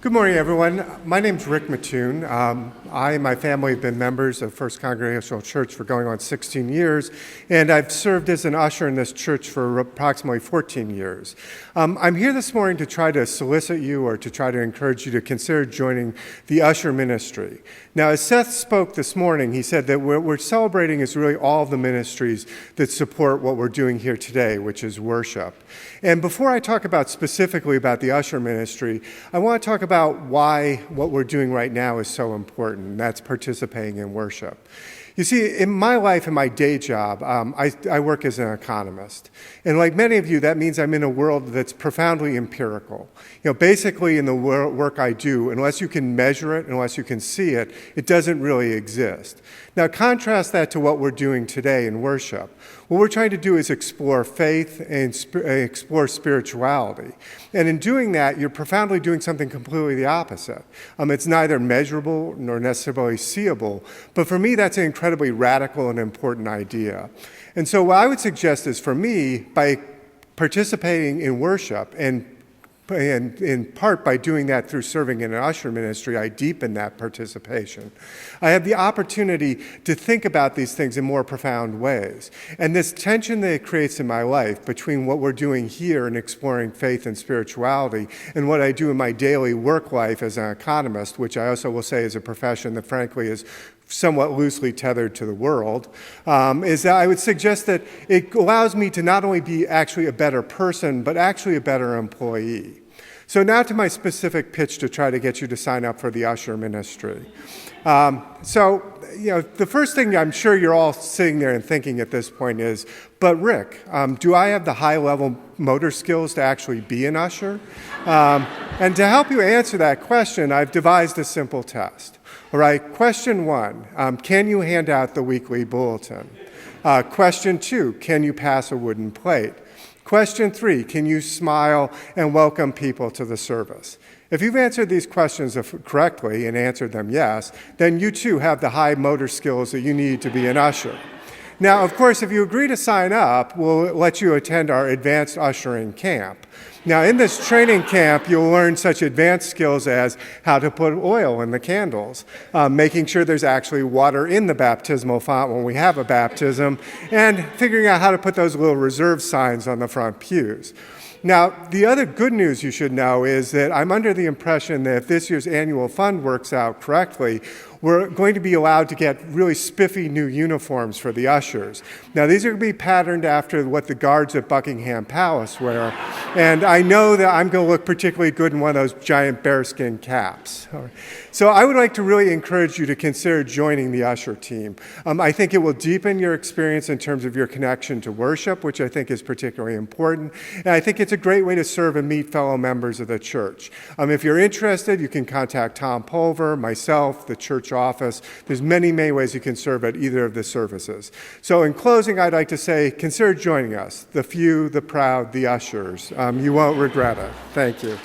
Good morning, everyone. My name's Rick Mattoon. I and my family have been members of First Congregational Church for going on 16 years, and I've served as an usher in this church for approximately 14 years. I'm here this morning to try to solicit you or to try to encourage you to consider joining the usher ministry. Now, as Seth spoke this morning, he said that what we're celebrating is really all of the ministries that support what we're doing here today, which is worship. And before I talk specifically about the usher ministry, I want to talk about why what we're doing right now is so important, and that's participating in worship. You see, in my life, in my day job, I work as an economist. And like many of you, that means I'm in a world that's profoundly empirical. Basically in the work I do, unless you can measure it, unless you can see it, it doesn't really exist. Now, contrast that to what we're doing today in worship. What we're trying to do is explore faith and explore spirituality. And in doing that, you're profoundly doing something completely the opposite. It's neither measurable nor necessarily seeable, but for me, that's an incredibly radical and important idea. And so what I would suggest is, for me, by participating in worship, and in part by doing that through serving in an usher ministry, I deepen that participation. I have the opportunity to think about these things in more profound ways. And this tension that it creates in my life between what we're doing here and exploring faith and spirituality and what I do in my daily work life as an economist, which I also will say is a profession that frankly is somewhat loosely tethered to the world, is that I would suggest that it allows me to not only be actually a better person, but actually a better employee. So now to my specific pitch to try to get you to sign up for the usher ministry. The first thing I'm sure you're all sitting there and thinking at this point is, but Rick, do I have the high-level motor skills to actually be an usher? And to help you answer that question, I've devised a simple test. All right, question 1, can you hand out the weekly bulletin? Question 2, can you pass a wooden plate? Question 3, can you smile and welcome people to the service? If you've answered these questions correctly and answered them yes, then you too have the high motor skills that you need to be an usher. Now, of course, if you agree to sign up, we'll let you attend our advanced ushering camp. Now, in this training camp, you'll learn such advanced skills as how to put oil in the candles, making sure there's actually water in the baptismal font when we have a baptism, and figuring out how to put those little reserve signs on the front pews. Now, the other good news you should know is that I'm under the impression that if this year's annual fund works out correctly, we're going to be allowed to get really spiffy new uniforms for the ushers. Now, these are going to be patterned after what the guards at Buckingham Palace wear, and I know that I'm going to look particularly good in one of those giant bearskin caps. So I would like to really encourage you to consider joining the usher team. I think it will deepen your experience in terms of your connection to worship, which I think is particularly important, and I think it's a great way to serve and meet fellow members of the church. If you're interested, you can contact Tom Pulver, myself, the church office. There's many, many ways you can serve at either of the services. So in closing, I'd like to say, consider joining us, the few, the proud, the ushers. You won't regret it. Thank you.